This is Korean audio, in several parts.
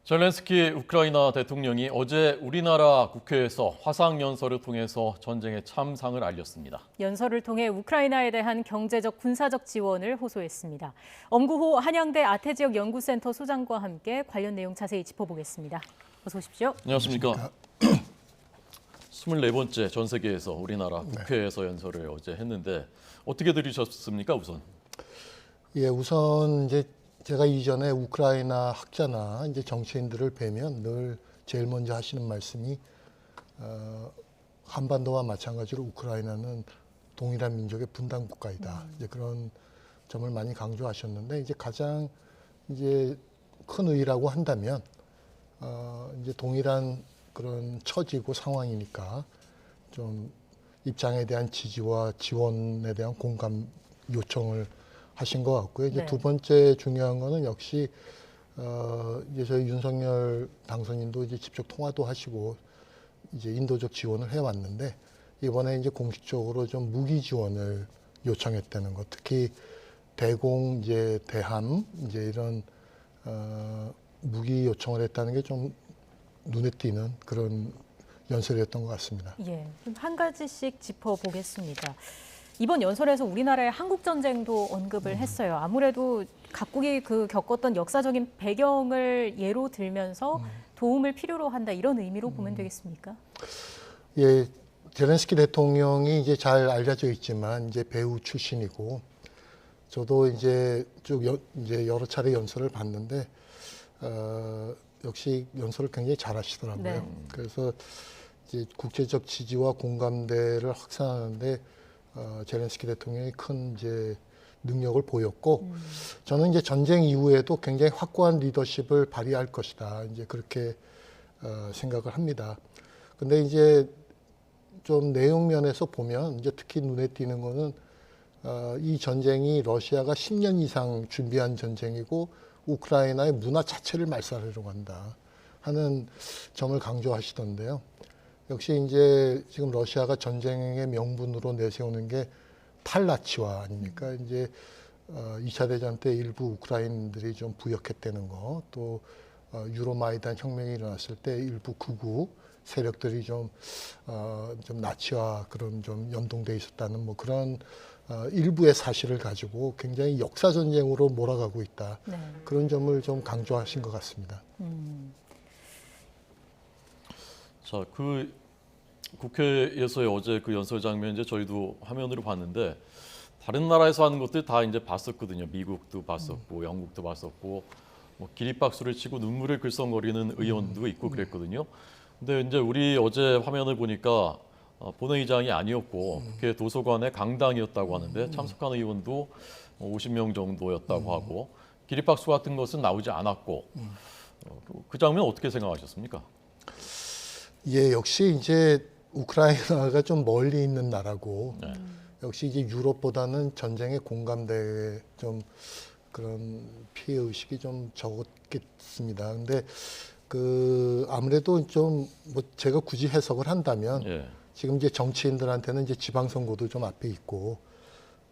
젤렌스키 우크라이나 대통령이 어제 우리나라 국회에서 화상 연설을 통해서 전쟁의 참상을 알렸습니다. 연설을 통해 우크라이나에 대한 경제적, 군사적 지원을 호소했습니다. 엄구호 한양대 아태지역 연구센터 소장과 함께 관련 내용 자세히 짚어보겠습니다. 어서 오십시오. 안녕하십니까. 24번째 전 세계에서 우리나라 국회에서 연설을 어제 했는데 어떻게 들으셨습니까, 우선? 예, 우선 이제 제가 이전에 우크라이나 학자나 이제 정치인들을 뵈면 늘 제일 먼저 하시는 말씀이 한반도와 마찬가지로 우크라이나는 동일한 민족의 분단 국가이다. 이제 그런 점을 많이 강조하셨는데 이제 가장 이제 큰 의의라고 한다면 이제 동일한 그런 처지고 상황이니까 좀 입장에 대한 지지와 지원에 대한 공감 요청을 하신 것 같고요. 이제 네. 두 번째 중요한 거는 역시 이제 저희 윤석열 당선인도 이제 직접 통화도 하시고 이제 인도적 지원을 해왔는데 이번에 이제 공식적으로 좀 무기 지원을 요청했다는 것, 특히 대공 이제 대함 이제 이런 무기 요청을 했다는 게 좀 눈에 띄는 그런 연설이었던 것 같습니다. 예, 한 가지씩 짚어보겠습니다. 이번 연설에서 우리나라의 한국 전쟁도 언급을 했어요. 아무래도 각국이 겪었던 역사적인 배경을 예로 들면서 도움을 필요로 한다 이런 의미로 보면 되겠습니까? 예, 젤렌스키 대통령이 이제 잘 알려져 있지만 이제 배우 출신이고 저도 이제 이제 여러 차례 연설을 봤는데 역시 연설을 굉장히 잘하시더라고요. 네. 그래서 이제 국제적 지지와 공감대를 확산하는데 젤렌스키 대통령이 큰 이제 능력을 보였고 저는 이제 전쟁 이후에도 굉장히 확고한 리더십을 발휘할 것이다. 이제 그렇게 생각을 합니다. 근데 이제 좀 내용 면에서 보면 이제 특히 눈에 띄는 거는 이 전쟁이 러시아가 10년 이상 준비한 전쟁이고 우크라이나의 문화 자체를 말살하려고 한다 하는 점을 강조하시던데요. 역시 이제 지금 러시아가 전쟁의 명분으로 내세우는 게 탈나치화 아닙니까? 이제 2차 대전 때 일부 우크라이나들이 좀 부역했다는 거, 또 유로마이단 혁명이 일어났을 때 일부 극우 세력들이 좀 나치와 그런 좀 연동돼 있었다는 뭐 그런 일부의 사실을 가지고 굉장히 역사 전쟁으로 몰아가고 있다. 네. 그런 점을 좀 강조하신 것 같습니다. 자, 그 국회에서의 어제 그 연설 장면 이제 저희도 화면으로 봤는데 다른 나라에서 하는 것들 다 이제 봤었거든요. 미국도 봤었고, 영국도 봤었고, 뭐 기립박수를 치고 눈물을 글썽거리는 의원도 있고 그랬거든요. 근데 이제 우리 어제 화면을 보니까 본회의장이 아니었고 국회 도서관의 강당이었다고 하는데 참석한 의원도 50명 정도였다고 하고 기립박수 같은 것은 나오지 않았고 그 장면 어떻게 생각하셨습니까? 예, 역시 이제 우크라이나가 좀 멀리 있는 나라고 역시 이제 유럽보다는 전쟁의 공감대에 좀 그런 피해 의식이 좀 적었겠습니다. 근데 아무래도 좀 뭐 제가 굳이 해석을 한다면 지금 이제 정치인들한테는 이제 지방선거도 좀 앞에 있고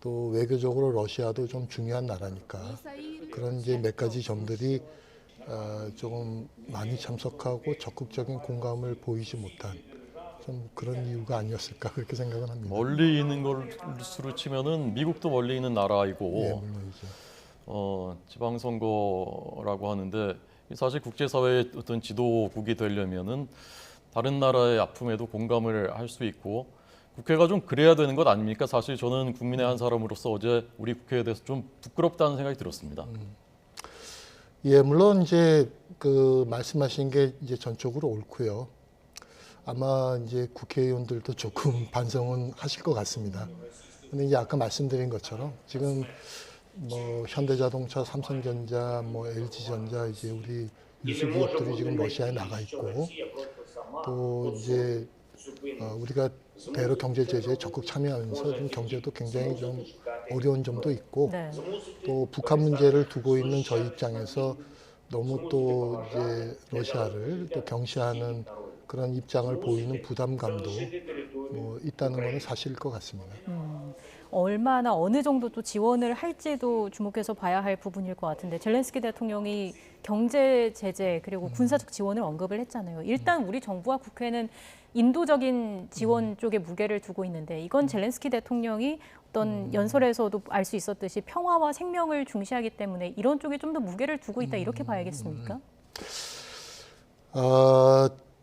또 외교적으로 러시아도 좀 중요한 나라니까 그런 이제 몇 가지 점들이 조금 많이 참석하고 적극적인 공감을 보이지 못한 좀 그런 이유가 아니었을까 그렇게 생각은 합니다. 멀리 있는 것으로 치면은 미국도 멀리 있는 나라이고 예, 물론이죠. 지방선거라고 하는데 사실 국제사회의 어떤 지도국이 되려면은 다른 나라의 아픔에도 공감을 할 수 있고 국회가 좀 그래야 되는 것 아닙니까? 사실 저는 국민의 한 사람으로서 어제 우리 국회에 대해서 좀 부끄럽다는 생각이 들었습니다. 예, 물론 이제 말씀하신 게 이제 전적으로 옳고요. 아마 이제 국회의원들도 조금 반성은 하실 것 같습니다. 근데 이제 아까 말씀드린 것처럼 지금 뭐 현대자동차, 삼성전자, 뭐 LG전자 이제 우리 유수 기업들이 지금 러시아에 나가 있고 또 이제 우리가 대러 경제 제재에 적극 참여하면서 좀 경제도 굉장히 좀 어려운 점도 있고 네. 또 북한 문제를 두고 있는 저희 입장에서 너무 또 이제 러시아를 또 경시하는 그런 입장을 보이는 부담감도 뭐 있다는 것은 사실일 것 같습니다. 얼마나 어느 정도 또 지원을 할지도 주목해서 봐야 할 부분일 것 같은데 젤렌스키 대통령이 경제 제재 그리고 군사적 지원을 언급을 했잖아요. 일단 우리 정부와 국회는 인도적인 지원 쪽에 무게를 두고 있는데 이건 젤렌스키 대통령이 어떤 연설에서도 알 수 있었듯이 평화와 생명을 중시하기 때문에 이런 쪽에 좀 더 무게를 두고 있다 이렇게 봐야겠습니까?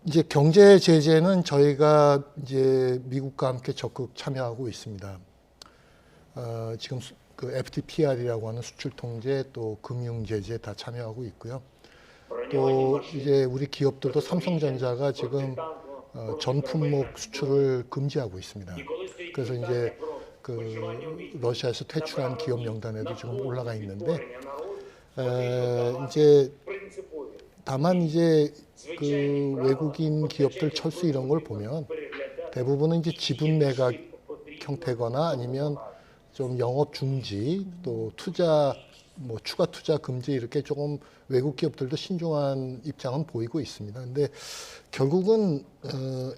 이제 경제 제재는 저희가 이제 미국과 함께 적극 참여하고 있습니다. 지금 그 FTPR이라고 하는 수출 통제 또 금융 제재 다 참여하고 있고요. 또 이제 우리 기업들도 삼성전자가 지금 전 품목 수출을 금지하고 있습니다. 그래서 이제 그 러시아에서 퇴출한 기업 명단에도 지금 올라가 있는데 이제 다만 이제 그 외국인 기업들 철수 이런 걸 보면 대부분은 이제 지분 매각 형태거나 아니면 좀 영업 중지 또 투자 뭐 추가 투자 금지 이렇게 조금 외국 기업들도 신중한 입장은 보이고 있습니다. 근데 결국은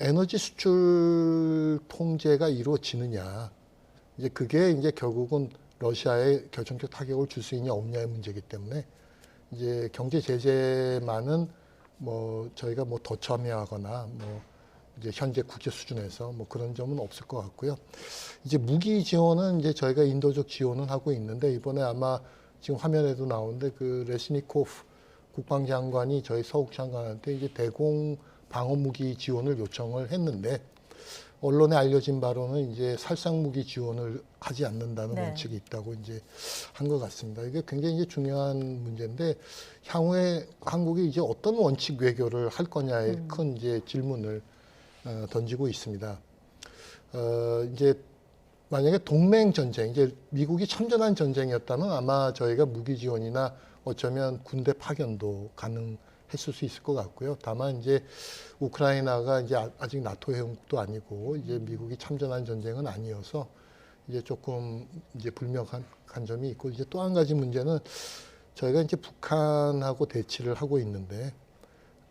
에너지 수출 통제가 이루어지느냐 이제 그게 이제 결국은 러시아에 결정적 타격을 줄 수 있냐 없냐의 문제이기 때문에 이제 경제 제재만은 뭐 저희가 뭐 더 참여하거나 뭐 이제 현재 국제 수준에서 뭐 그런 점은 없을 것 같고요. 이제 무기 지원은 이제 저희가 인도적 지원은 하고 있는데 이번에 아마 지금 화면에도 나오는데 그 레시니코프 국방장관이 저희 서욱 장관한테 이제 대공 방어 무기 지원을 요청을 했는데 언론에 알려진 바로는 이제 살상 무기 지원을 하지 않는다는 원칙이 있다고 이제 한 것 같습니다. 이게 굉장히 이제 중요한 문제인데 향후에 한국이 이제 어떤 원칙 외교를 할 거냐에 큰 이제 질문을 던지고 있습니다. 이제 만약에 동맹 전쟁, 이제 미국이 참전한 전쟁이었다면 아마 저희가 무기 지원이나 어쩌면 군대 파견도 가능했을 수 있을 것 같고요. 다만 이제 우크라이나가 이제 아직 나토 회원국도 아니고 이제 미국이 참전한 전쟁은 아니어서 이제 조금 이제 불명한 점이 있고 이제 또 한 가지 문제는 저희가 이제 북한하고 대치를 하고 있는데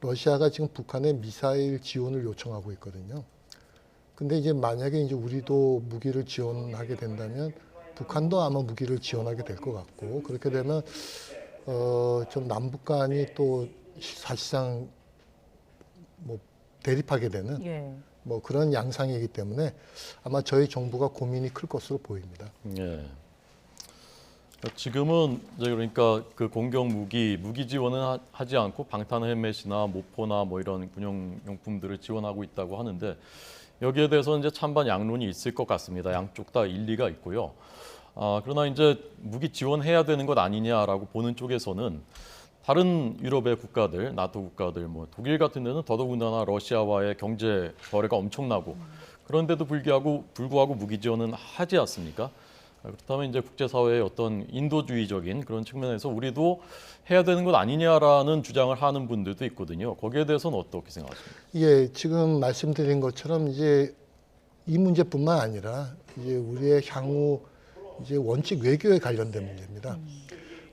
러시아가 지금 북한에 미사일 지원을 요청하고 있거든요. 근데 이제 만약에 이제 우리도 무기를 지원하게 된다면 북한도 아마 무기를 지원하게 될 것 같고 그렇게 되면 좀 남북 간이 또 사실상 뭐 대립하게 되는 뭐 그런 양상이기 때문에 아마 저희 정부가 고민이 클 것으로 보입니다. 예. 지금은 이제 그러니까 그 공격 무기 지원은 하지 않고 방탄 헬멧이나 모포나 뭐 이런 군용용품들을 지원하고 있다고 하는데 여기에 대해서 이제 찬반 양론이 있을 것 같습니다. 양쪽 다 일리가 있고요. 그러나 이제 무기 지원해야 되는 것 아니냐라고 보는 쪽에서는 다른 유럽의 국가들, 나토 국가들, 뭐 독일 같은 데는 더더군다나 러시아와의 경제 거래가 엄청나고 그런데도 불구하고 무기 지원은 하지 않습니까? 그렇다면 이제 국제사회의 어떤 인도주의적인 그런 측면에서 우리도 해야 되는 것 아니냐라는 주장을 하는 분들도 있거든요. 거기에 대해서는 어떻게 생각하십니까? 예, 지금 말씀드린 것처럼 이제 이 문제뿐만 아니라 이제 우리의 향후 이제 원칙 외교에 관련된 문제입니다.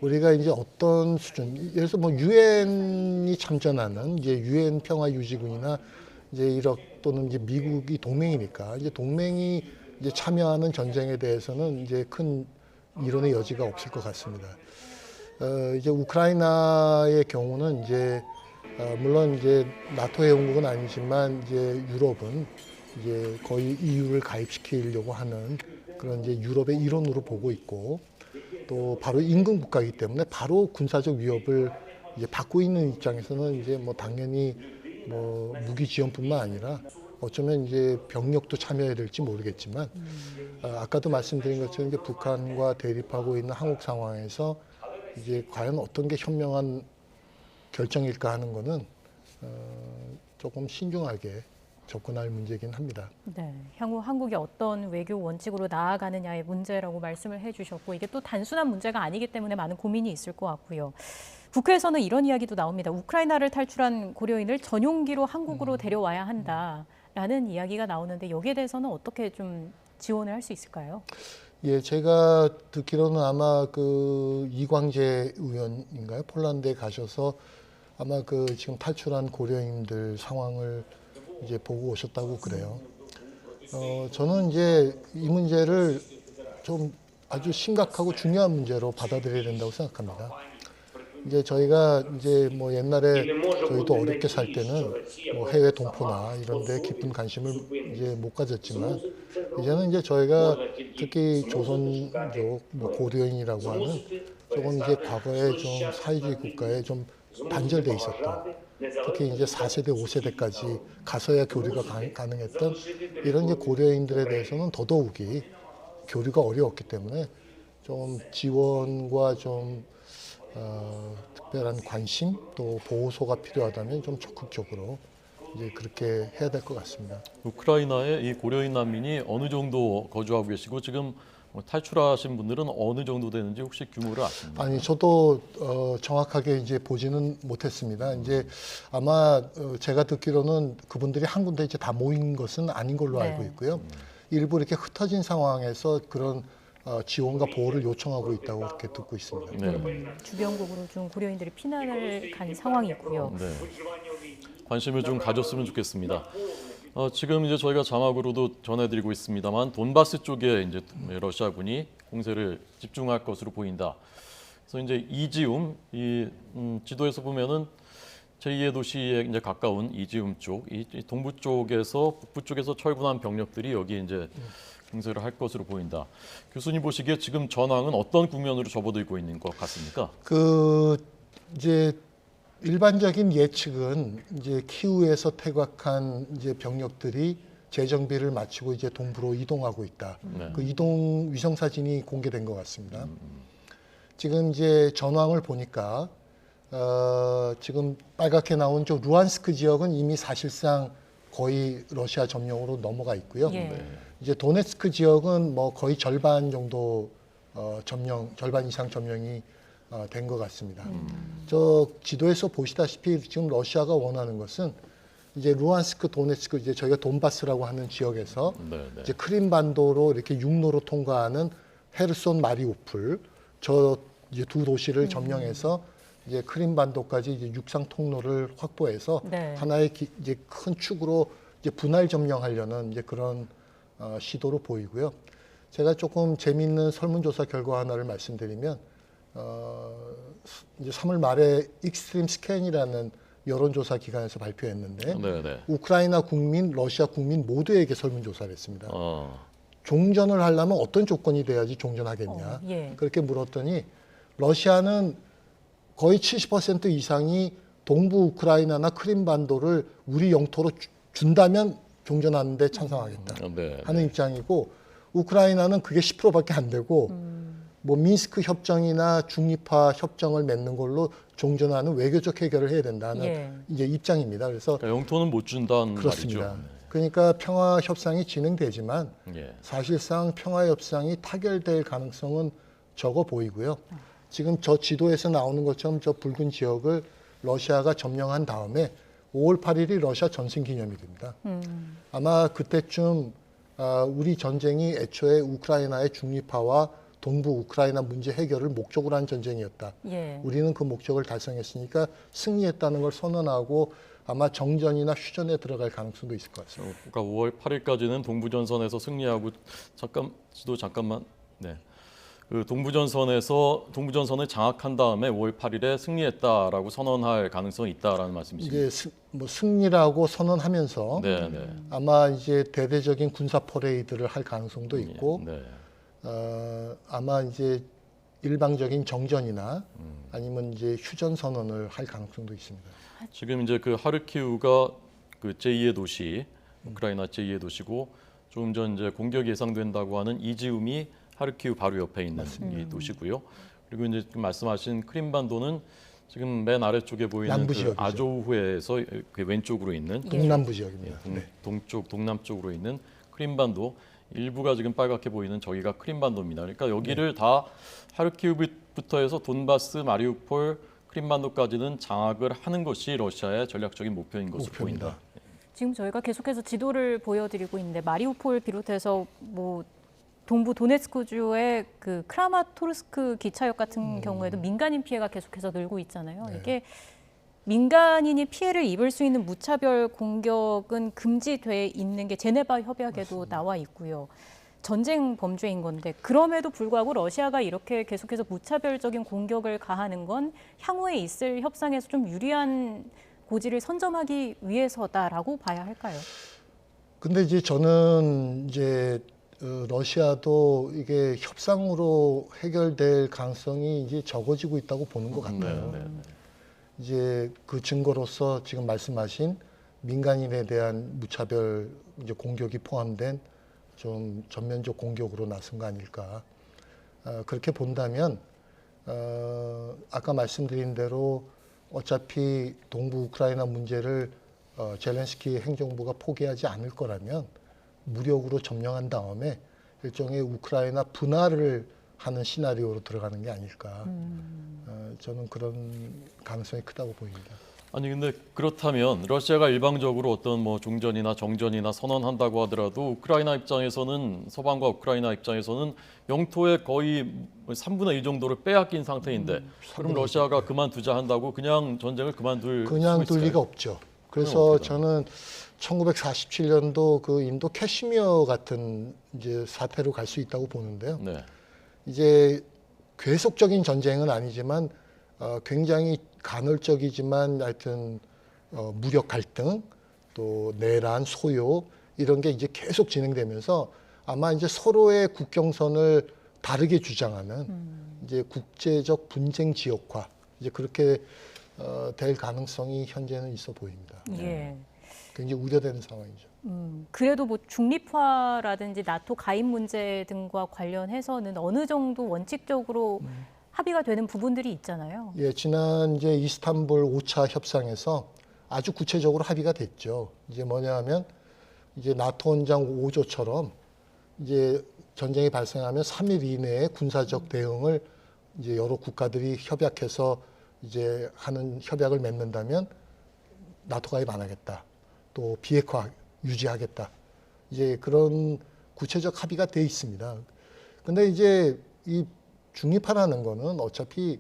우리가 이제 어떤 수준, 예를 들어서 뭐 유엔이 참전하는 이제 유엔 평화 유지군이나 이제 이렇 또는 이제 미국이 동맹이니까 이제 동맹이 이제 참여하는 전쟁에 대해서는 이제 큰 이론의 여지가 없을 것 같습니다. 이제 우크라이나의 경우는 이제 물론 이제 나토 회원국은 아니지만 이제 유럽은 이제 거의 EU를 가입시키려고 하는 그런 이제 유럽의 일원으로 보고 있고 또 바로 인근 국가이기 때문에 바로 군사적 위협을 이제 받고 있는 입장에서는 이제 뭐 당연히 뭐 무기 지원뿐만 아니라 어쩌면 이제 병력도 참여해야 될지 모르겠지만 아까도 말씀드린 것처럼 이제 북한과 대립하고 있는 한국 상황에서 이제 과연 어떤 게 현명한 결정일까 하는 거는 조금 신중하게 접근할 문제이긴 합니다. 네, 향후 한국이 어떤 외교 원칙으로 나아가느냐의 문제라고 말씀을 해주셨고 이게 또 단순한 문제가 아니기 때문에 많은 고민이 있을 것 같고요. 국회에서는 이런 이야기도 나옵니다. 우크라이나를 탈출한 고려인을 전용기로 한국으로 데려와야 한다라는 이야기가 나오는데 여기에 대해서는 어떻게 좀 지원을 할 수 있을까요? 예, 제가 듣기로는 아마 그 이광재 의원인가요? 폴란드에 가셔서 아마 그 지금 탈출한 고려인들 상황을 이제 보고 오셨다고 그래요. 저는 이제 이 문제를 좀 아주 심각하고 중요한 문제로 받아들여야 된다고 생각합니다. 이제 저희가 이제 뭐 옛날에 저희도 어렵게 살 때는 뭐 해외 동포나 이런 데 깊은 관심을 이제 못 가졌지만 이제는 이제 저희가 특히 조선족 뭐 고려인이라고 하는 조금 이제 과거에 좀 사회주의 국가에 좀 단절돼 있었던 특히 이제 4세대, 5세대까지 가서야 교류가 가능했던 이런 이제 고려인들에 대해서는 더더욱이 교류가 어려웠기 때문에 좀 지원과 좀 특별한 관심 또 보호소가 필요하다면 좀 적극적으로 이제 그렇게 해야 될 것 같습니다. 우크라이나에 이 고려인 난민이 어느 정도 거주하고 계시고 지금 뭐 탈출하신 분들은 어느 정도 되는지 혹시 규모를 아십니까? 아니 저도 정확하게 이제 보지는 못했습니다. 이제 아마 제가 듣기로는 그분들이 한 군데 이제 다 모인 것은 아닌 걸로 네. 알고 있고요. 일부 이렇게 흩어진 상황에서 그런 지원과 보호를 요청하고 있다고 그렇게 듣고 있습니다. 네. 주변국으로 좀 고려인들이 피난을 간 상황이고요. 네. 관심을 좀 가졌으면 좋겠습니다. 지금 이제 저희가 자막으로도 전해드리고 있습니다만 돈바스 쪽에 이제 러시아군이 공세를 집중할 것으로 보인다. 그래서 이제 이지움 이 지도에서 보면은 제2의 도시에 이제 가까운 이지움 쪽, 이 동부 쪽에서 북부 쪽에서 철군한 병력들이 여기 이제 공세를 할 것으로 보인다. 교수님 보시기에 지금 전황은 어떤 국면으로 접어들고 있는 것 같습니까? 그 이제 일반적인 예측은 이제 키우에서 퇴각한 이제 병력들이 재정비를 마치고 이제 동부로 이동하고 있다. 네. 그 이동 위성 사진이 공개된 것 같습니다. 지금 이제 전황을 보니까 지금 빨갛게 나온 저 루안스크 지역은 이미 사실상 거의 러시아 점령으로 넘어가 있고요. 예. 이제 도네츠크 지역은 뭐 거의 절반 정도 절반 이상 점령이 된 것 같습니다. 저 지도에서 보시다시피 지금 러시아가 원하는 것은 이제 루안스크, 도네츠크 이제 저희가 돈바스라고 하는 지역에서 네, 네. 이제 크림반도로 이렇게 육로로 통과하는 헤르손, 마리우폴 저 이제 두 도시를 점령해서 이제 크림반도까지 이제 육상 통로를 확보해서 네. 하나의 이제 큰 축으로 이제 분할 점령하려는 이제 그런 시도로 보이고요. 제가 조금 재미있는 설문조사 결과 하나를 말씀드리면 이제 3월 말에 익스트림 스캔이라는 여론조사 기관에서 발표했는데 네, 네. 우크라이나 국민, 러시아 국민 모두에게 설문조사를 했습니다. 어, 종전을 하려면 어떤 조건이 돼야지 종전하겠냐. 예. 그렇게 물었더니 러시아는 거의 70% 이상이 동부 우크라이나나 크림반도를 우리 영토로 준다면 종전하는 데 찬성하겠다 네, 하는 입장이고 우크라이나는 그게 10%밖에 안 되고 뭐 미스크 협정이나 중립화 협정을 맺는 걸로 종전하는 외교적 해결을 해야 된다는 예. 이제 입장입니다. 그래서 그러니까 영토는 못 준다는 그렇습니다. 말이죠. 그러니까 평화 협상이 진행되지만 예. 사실상 평화 협상이 타결될 가능성은 적어 보이고요. 지금 저 지도에서 나오는 것처럼 저 붉은 지역을 러시아가 점령한 다음에 5월 8일이 러시아 전승 기념일입니다. 아마 그때쯤 우리 전쟁이 애초에 우크라이나의 중립화와 동부 우크라이나 문제 해결을 목적으로 한 전쟁이었다. 예. 우리는 그 목적을 달성했으니까 승리했다는 걸 선언하고 아마 정전이나 휴전에 들어갈 가능성도 있을 것 같습니다. 그러니까 5월 8일까지는 동부전선에서 승리하고 잠깐만. 네. 그 동부전선을 장악한 다음에 5월 8일에 승리했다라고 선언할 가능성이 있다라는 말씀이십니까? 이제 뭐 승리라고 선언하면서 네, 네. 아마 이제 대대적인 군사 퍼레이드를 할 가능성도 있고 네. 아마 이제 일방적인 정전이나 아니면 이제 휴전 선언을 할 가능성도 있습니다. 지금 이제 그 하르키우가 그 제2의 도시, 우크라이나 제2의 도시고 조금 전 이제 공격이 예상된다고 하는 이지움이 하르키우 바로 옆에 있는 이 도시고요. 그리고 이제 지금 말씀하신 크림반도는 지금 맨 아래쪽에 보이는 남부 그 지역이죠. 아조후에서 그 왼쪽으로 있는 동남부 지역입니다. 동쪽 동남쪽으로 있는 크림반도 일부가 지금 빨갛게 보이는 저기가 크림반도입니다. 그러니까 여기를 다 하르키우부터 해서 돈바스, 마리우폴, 크림반도까지는 장악을 하는 것이 러시아의 전략적인 목표인 것으로 목표입니다. 보인다. 지금 저희가 계속해서 지도를 보여드리고 있는데 마리우폴 비롯해서 뭐 동부 도네츠크주의 그 크라마토르스크 기차역 같은 경우에도 민간인 피해가 계속해서 늘고 있잖아요. 네. 이게 민간인이 피해를 입을 수 있는 무차별 공격은 금지돼 있는 게 제네바 협약에도 나와 있고요. 전쟁 범죄인 건데 그럼에도 불구하고 러시아가 이렇게 계속해서 무차별적인 공격을 가하는 건 향후에 있을 협상에서 좀 유리한 고지를 선점하기 위해서다라고 봐야 할까요? 근데 이제 저는 이제 러시아도 이게 협상으로 해결될 가능성이 이제 적어지고 있다고 보는 것 같아요. 네. 이제 그 증거로서 지금 말씀하신 민간인에 대한 무차별 이제 공격이 포함된 좀 전면적 공격으로 나선 거 아닐까. 그렇게 본다면 아까 말씀드린 대로 어차피 동부 우크라이나 문제를 젤렌스키 행정부가 포기하지 않을 거라면 무력으로 점령한 다음에 일종의 우크라이나 분할을 하는 시나리오로 들어가는 게 아닐까. 저는 그런 가능성이 크다고 보입니다. 아니 근데 그렇다면 러시아가 일방적으로 어떤 뭐 종전이나 정전이나 선언한다고 하더라도 우크라이나 입장에서는 서방과 우크라이나 입장에서는 영토의 거의 3분의 2 정도를 빼앗긴 상태인데 그럼 러시아가 그만두자 한다고 그냥 전쟁을 그만둘 그냥 수 둘 있을까요? 리가 없죠. 그래서 어떻게 저는 1947년도 그 인도 캐시미어 같은 이제 사태로 갈 수 있다고 보는데요. 네. 이제 계속적인 전쟁은 아니지만 굉장히 간헐적이지만 하여튼 무력 갈등 또 내란 소요 이런 게 이제 계속 진행되면서 아마 이제 서로의 국경선을 다르게 주장하는 이제 국제적 분쟁 지역화 이제 그렇게 될 가능성이 현재는 있어 보입니다. 예. 굉장히 우려되는 상황이죠. 그래도 뭐 중립화라든지 나토 가입 문제 등과 관련해서는 어느 정도 원칙적으로 합의가 되는 부분들이 있잖아요. 예, 지난 이제 이스탄불 5차 협상에서 아주 구체적으로 합의가 됐죠. 이제 뭐냐 하면 이제 나토 원장 5조처럼 이제 전쟁이 발생하면 3일 이내에 군사적 대응을 이제 여러 국가들이 협약해서 이제 하는 협약을 맺는다면 나토 가입 안 하겠다. 또 비핵화 유지하겠다. 이제 그런 구체적 합의가 돼 있습니다. 근데 이제 이 중립화라는 거는 어차피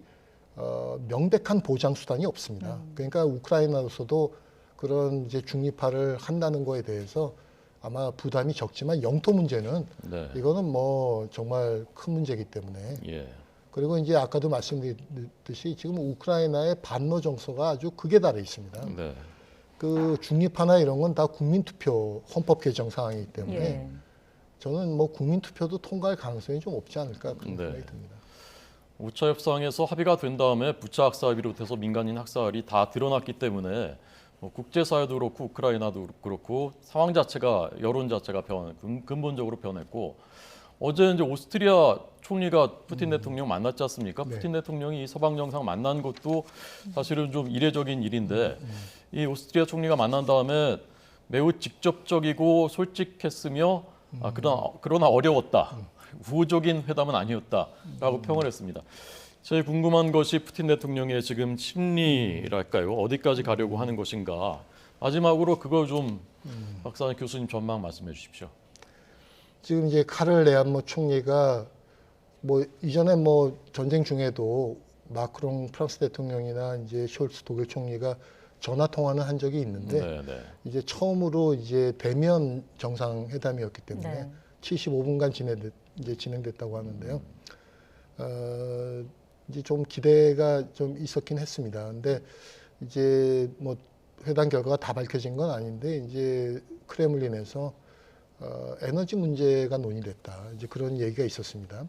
명백한 보장 수단이 없습니다. 그러니까 우크라이나로서도 그런 이제 중립화를 한다는 거에 대해서 아마 부담이 적지만 영토 문제는 네. 이거는 뭐 정말 큰 문제이기 때문에 예. 그리고 이제 아까도 말씀드렸듯이 지금 우크라이나의 반로 정서가 아주 극에 달해 있습니다. 네. 그 중립화나 이런 건 다 국민투표 헌법 개정 상황이기 때문에 예. 저는 뭐 국민투표도 통과할 가능성이 좀 없지 않을까 그런 네. 생각이 듭니다. 5차 협상에서 합의가 된 다음에 부차 학살을 비롯해서 민간인 학살이 다 드러났기 때문에 뭐 국제사회도 그렇고 우크라이나도 그렇고 상황 자체가 여론 자체가 근본적으로 변했고 어제 이제 오스트리아 총리가 푸틴 대통령 만났지 않습니까? 네. 푸틴 대통령이 서방 정상 만난 것도 사실은 좀 이례적인 일인데 이 오스트리아 총리가 만난 다음에 매우 직접적이고 솔직했으며 그러나 어려웠다. 우호적인 회담은 아니었다라고 평을 했습니다. 제일 궁금한 것이 푸틴 대통령의 지금 심리랄까요? 어디까지 가려고 하는 것인가? 마지막으로 그걸 좀 박사님 교수님 전망 말씀해 주십시오. 지금 이제 카를 레안모 총리가 뭐 이전에 뭐 전쟁 중에도 마크롱 프랑스 대통령이나 이제 숄츠 독일 총리가 전화 통화는 한 적이 있는데 네, 네. 이제 처음으로 이제 대면 정상회담이었기 때문에 네. 75분간 이제 진행됐다고 하는데요. 이제 좀 기대가 좀 있었긴 했습니다. 근데 이제 뭐 회담 결과가 다 밝혀진 건 아닌데 이제 크레물린에서 에너지 문제가 논의됐다. 이제 그런 얘기가 있었습니다.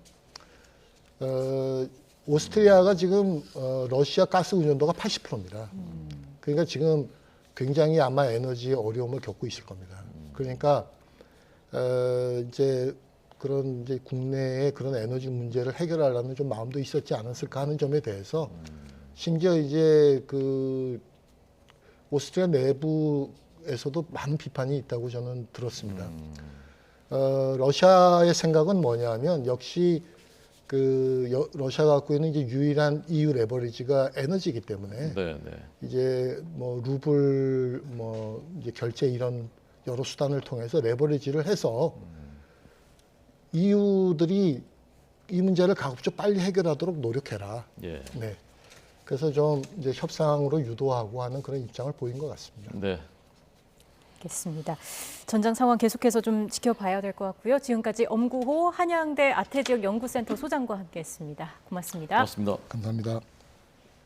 오스트리아가 지금 러시아 가스 의존도가 80%입니다. 그러니까 지금 굉장히 아마 에너지 어려움을 겪고 있을 겁니다. 그러니까 이제 그런 이제 국내의 그런 에너지 문제를 해결하려는 좀 마음도 있었지 않았을까 하는 점에 대해서 심지어 이제 그 오스트리아 내부에서도 많은 비판이 있다고 저는 들었습니다. 러시아의 생각은 뭐냐면 역시 그 러시아가 갖고 있는 이제 유일한 EU 레버리지가 에너지이기 때문에 네, 네. 이제 뭐 루블 뭐 이제 결제 이런 여러 수단을 통해서 레버리지를 해서 EU들이 이 문제를 가급적 빨리 해결하도록 노력해라. 예. 네. 그래서 좀 이제 협상으로 유도하고 하는 그런 입장을 보인 것 같습니다. 네. 알겠습니다. 전장 상황 계속해서 좀 지켜봐야 될 것 같고요. 지금까지 엄구호 한양대 아태지역 연구센터 소장과 함께했습니다. 고맙습니다. 고맙습니다. 감사합니다.